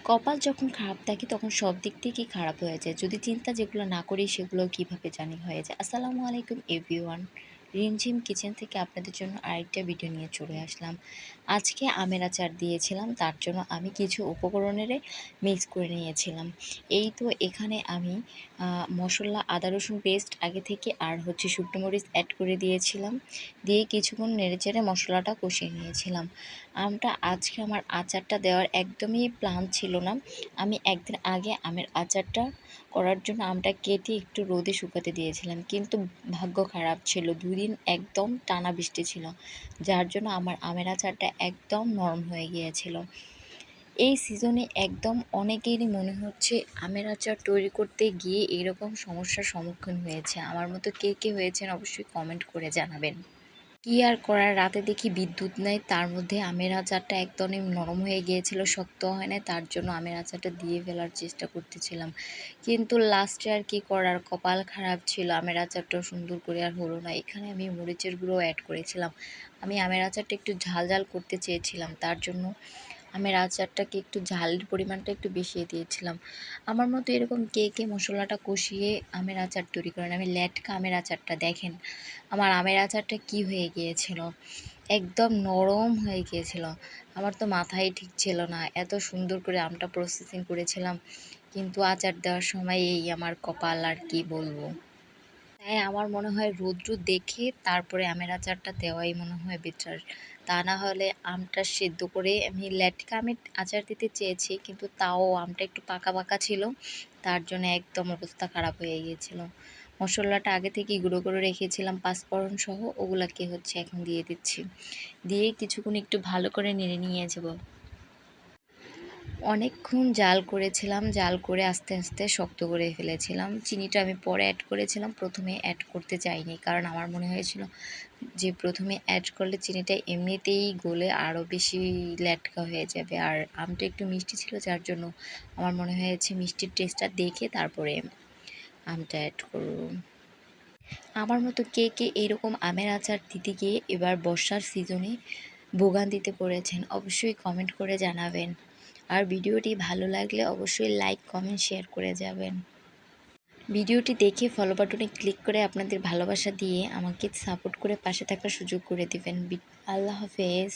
কপাল যখন খারাপ থাকে তখন সব দিক থেকেই খারাপ হয়ে যায়। যদি চিন্তা যেগুলো না করি সেগুলো কিভাবে জানি হয়ে যায়। আসসালামু আলাইকুম এভরিওয়ান। রিমঝিম কিচেন থেকে আপনাদের জন্য আরেকটা ভিডিও নিয়ে চলে আসলাম। আজকে আমের আচার দিয়েছিলাম, তার জন্য আমি কিছু উপকরণের মিক্স করে নিয়েছিলাম। এই তো এখানে আমি মশলা আদা রসুন পেস্ট আগে থেকে আর শুকনো মরিচ অ্যাড করে দিয়েছিলাম। দিয়ে কিছুক্ষণ নেড়েচেড়ে মশলাটা কষিয়ে নিয়েছিলাম। আজকে আমার আচারটা দেওয়ার একদমই প্ল্যান ছিল না। আমি একদিন আগে আমের আচারটা করার জন্য আমটা কেটে একটু রোদে শুকাতে দিয়েছিলাম, কিন্তু ভাগ্য খারাপ ছিল, 2 দিন একদম টানা বৃষ্টি ছিল, যার জন্য আমার আমের আচারটা একদম নরম হয়ে গিয়েছিল। এই সিজনে একদম অনেকেরই মনে হচ্ছে আমের আচার তৈরি করতে গিয়ে এরকম সমস্যার সম্মুখীন হয়েছে। আমার মতো কে কে হয়েছেন অবশ্যই কমেন্ট করে জানাবেন। কি আর করার, রাতে দেখি বিদ্যুৎ নেই, তার মধ্যে আমের আচারটা একদমই নরম হয়ে গিয়েছিল, শক্ত হয় না, তার জন্য আমের আচারটা দিয়ে ফেলার চেষ্টা করতেছিলাম, কিন্তু লাস্টে আর কি করার, কপাল খারাপ ছিল, আমের আচারটাও সুন্দর করে আর হলো না। এখানে আমি মরিচের গুঁড়ো অ্যাড করেছিলাম। আমি আমের আচারটা একটু ঝাল ঝাল করতে চেয়েছিলাম, তার জন্য আমের আচারটাকে একটু ঝালের পরিমাণটা একটু বেশিয়ে দিয়েছিলাম। আমার মতো এরকম কে কে মশলাটা কষিয়ে আমের আচার তৈরি করেন। আমি লেটকা আমের আচারটা দেখেন, আমার আমের আচারটা কি হয়ে গিয়েছিল, একদম নরম হয়ে গিয়েছিল। আমার তো মাথায় ঠিক ছিল না, এত সুন্দর করে আমটা প্রসেসিং করেছিলাম, কিন্তু আচার দেওয়ার সময় এই আমার কপাল, আর কি বলবো। তাই আমার মনে হয় রৌদ্র দেখে তারপরে আমের আচারটা দেওয়াই মনে হয় বেটার। তা না হলে আমটা সেদ্ধ করে আমি লেটকা আমের আচার দিতে চেয়েছি, কিন্তু তাও আমটা একটু পাকা পাকা ছিল, তার জন্য একদম অবস্থা খারাপ হয়ে গিয়েছিল। মশলাটা আগে থেকেই গুঁড়ো করে রেখেছিলাম, পাঁচফোড়ন সহ, ওগুলাকে এখন দিয়ে দিচ্ছি। দিয়ে কিছুক্ষণ একটু ভালো করে নেড়ে নিয়ে যাবো। অনেকক্ষণ জাল করেছিলাম, জাল করে আস্তে আস্তে শক্ত করে ফেলেছিলাম। চিনিটা আমি পরে অ্যাড করেছিলাম, প্রথমে অ্যাড করতে চাইনি, কারণ আমার মনে হয়েছিল যে প্রথমে অ্যাড করলে চিনিটা এমনিতেই গলে আরও বেশি ল্যাটকা হয়ে যাবে, আর আমটা একটু মিষ্টি ছিল, যার জন্য আমার মনে হয়েছে মিষ্টির টেস্টটা দেখে তারপরে আমটা অ্যাড করব। আমার মতো কে কে এরকম আমের আচার দিতে গিয়ে এবার বর্ষার সিজনে ভোগান্তিতে পড়েছেন অবশ্যই কমেন্ট করে জানাবেন। আর ভিডিওটি ভালো লাগলে অবশ্যই লাইক কমেন্ট শেয়ার করে যাবেন। ভিডিওটি দেখে ফলো বাটনে ক্লিক করে আপনাদের ভালোবাসা দিয়ে আমাকে সাপোর্ট করে পাশে থাকার সুযোগ করে দিবেন। আল্লাহ হাফেজ।